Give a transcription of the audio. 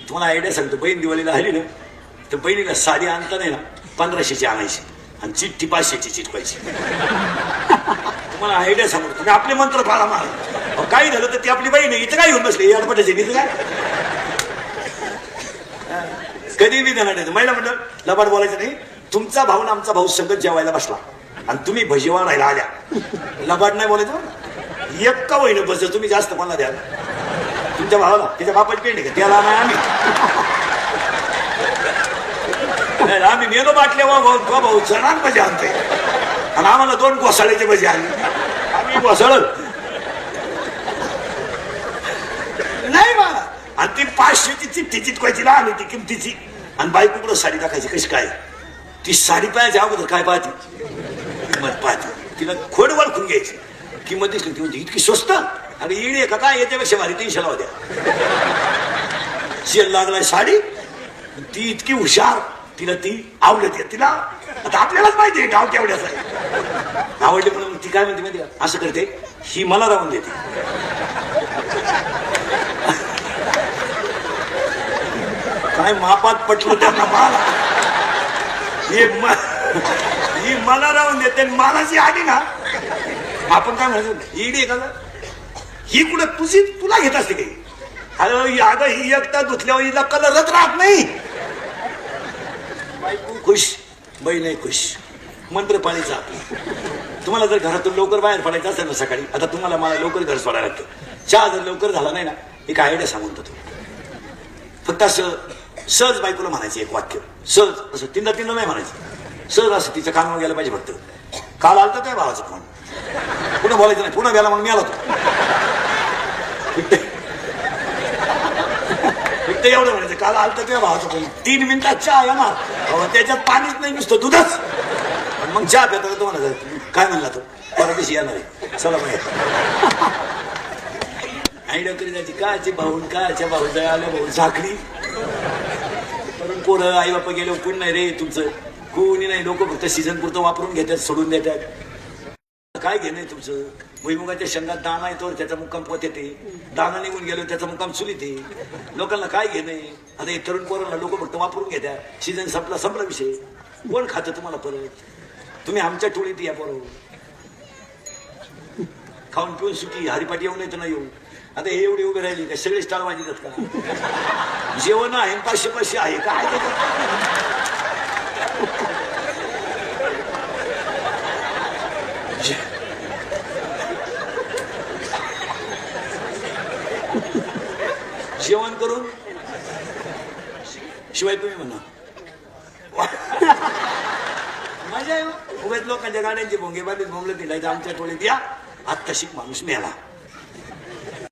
तुम्हाला आयडिया सांगतो, बहीण दिवाळीला आली ना तर बहिणीला साडी आणता नाही ना 1500ची आणायची आणि चिठ्ठी 500ची चिटवायची. तुम्हाला आयडिया सांगतो, तुम्ही आपले मंत्र फारा मार. काही झालं तर ती आपली बहीण आहे, इथं काय घेऊन बसले अडपटायचे इथं काय. कधी बी देणार नाही. महिला मंडळ लबाड बोलायचं नाही. तुमचा भाऊ ना आमचा भाऊ संगत जेवायला बसला आणि तुम्ही भजी वाढायला आल्या, लबाड नाही बोलायचं. एक का होईन बस, तुम्ही जास्त मला द्या. तुमच्या भावाला त्याच्या बापाची पेंड आहे का, त्याला नाही आम्ही मेलो बाटल्या भाऊ चणात भजी आणतोय आणि आम्हाला 2 घोसाळ्याचे भजी आणले. आम्ही घोसाळ नाही बा. आणि ती 500ची चिठ्ठी चिटकवायची ना आम्ही ती किमतीची, आणि बायको पुढं साडी टाकायची. कशी काय ती साडी पाहायची अगोदर काय पाहते, किंमत पाहते. तिला खोड वळखून घ्यायची. किंमत दिसली ती म्हणते इतकी स्वस्त, अरे येडी का काय, याच्यापेक्षा भारी 300ला होत्या. सेल लागलाय साडी, ती इतकी हुशार, तिला ती आवडते. तिला आता आपल्यालाच माहिती आहे गाव केवढ्याच आहे. आवडली म्हणून ती काय म्हणते माहिती का, असं करते, ही मला राहून देते. काय मापात पटलं त्यांना मला, ही मला राहून देते. मालाची आली ना आपण काय म्हणायचं, ईडी का ही कुठं तुझी तुला घेत असते काही. अरे अगं ही एकटा धुतल्यावर हिला कलरच राहत नाही. बायको खुश, बहीण खुश, मंत्र पाळीचा. तुम्हाला जर घरातून लवकर बाहेर पडायचं असेल ना सकाळी, आता तुम्हाला मला लवकर घर सोडायला लागतं. चहा जर लवकर झाला नाही ना, एक आयडिया सांगून देतो. फक्त असं सहज बायकोला म्हणायचं एक वाक्य, सहज असं तीनदा नाही म्हणायचं, सहज असं तिच्या कानावर गेलं पाहिजे. फक्त काल आलता त्या भावाचा फोन, पुन्हा बोलायचं नाही, पुन्हा गेला मग मी आला तो. फक्त एवढं म्हणायचं, काल आलता त्या भावाचा फोन, 3 मिनिटात चहा आहे ना, त्याच्यात पाणीच नाही, नुसतं दूधच. मग चहा प्याता तो म्हणायचं, काय म्हणला तो, परदेशी येणार आहे, चला मग आयडिया करी जायची. कायचे भाऊ कायच्या भाऊ जाय आल्या भाऊ झाकली करून पोरं आई बापा गेले कोण नाही रे तुमचं, कोणी नाही. लोक फक्त सीझन पुरतं वापरून घेतात, सोडून देतात. काय घेणं आहे तुमचं. भुईमुगाच्या शेंगात दाणा येतो, त्याचा मुक्काम पोत येते. दाणा निघून गेलो त्याचा मुक्काम चुलीत आहे. लोकांना काय घेणं आहे. आता हे तरुण पोरांना लोक फक्त वापरून घेतात. सीझन संपला विषय. कोण खातं तुम्हाला परत. तुम्ही आमच्या टोळीत या बरोबर, खाऊन पिऊन सुखी, हरिपाठी येऊ नाही तर नाही येऊ. आता हे एवढी उभे राहिली का, सगळे स्टार वाजतात का. जेवण आहे 500 आहे काय. जेवण करून शिवाय तुम्ही म्हणा मजा आहे. उभेच लोकांच्या गाड्यांचे भोंगे बाबीत भोंगले तिला आमच्या टोळीत या. आत्ता शिक माणूस मेला.